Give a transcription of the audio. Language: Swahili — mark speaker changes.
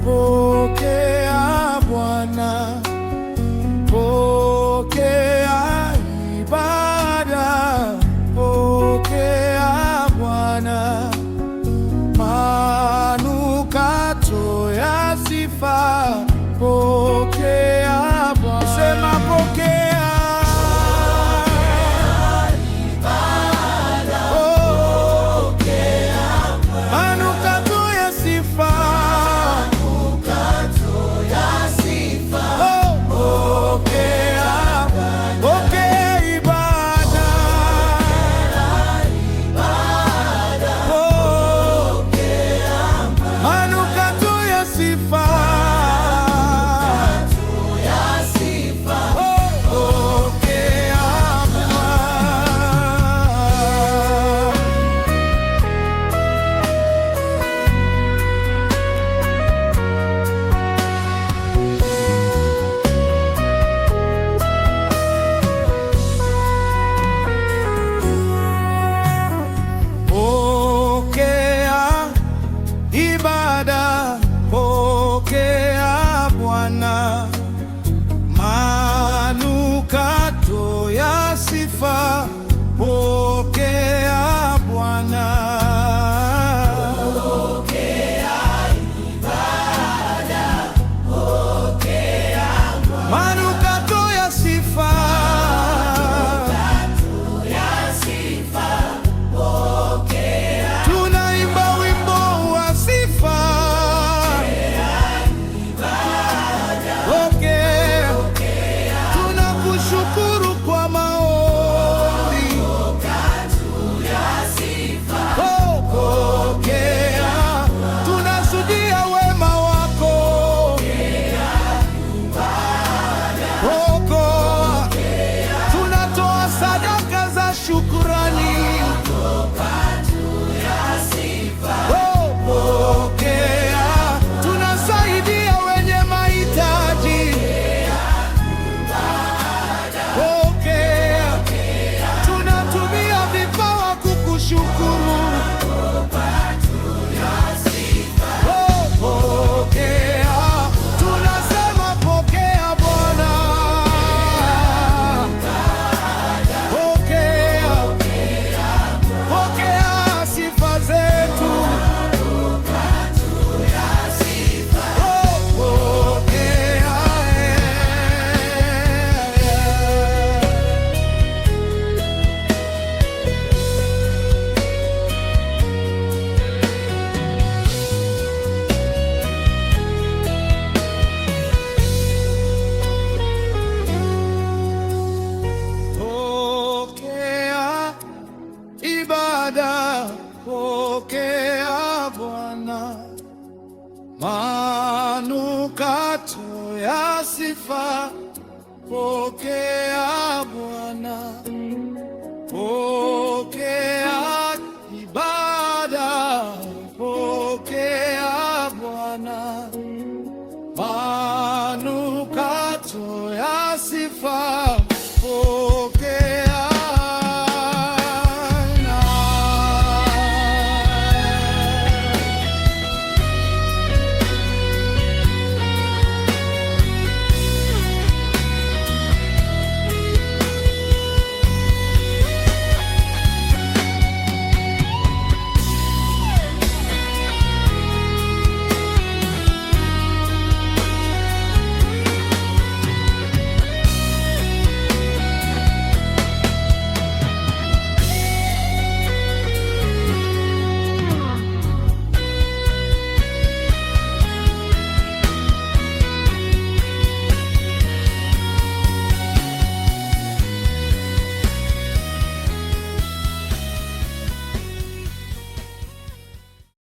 Speaker 1: Pokea Bwana, pokea ibada, pokea Bwana, manukato ya sifa, pokea Bwana. Sema pokea manukato ya sifa, pokea Bwana, pokea ibada, pokea Bwana, manukato ya sifa, pokea. Tunaimba wimbo wa sifa, shukuru kwa maombi, pokea. Tunashuhudia wema wako, pokea. Tunatoa sadaka za shukrani, pokea. Tunasaidia wenye mahitaji, tunatumia vipawa kukushukuru, pokea. Tunasema pokea Bwana, pokea, pokea sifa zetu, pokea Bwana, manukato ya sifa, pokea.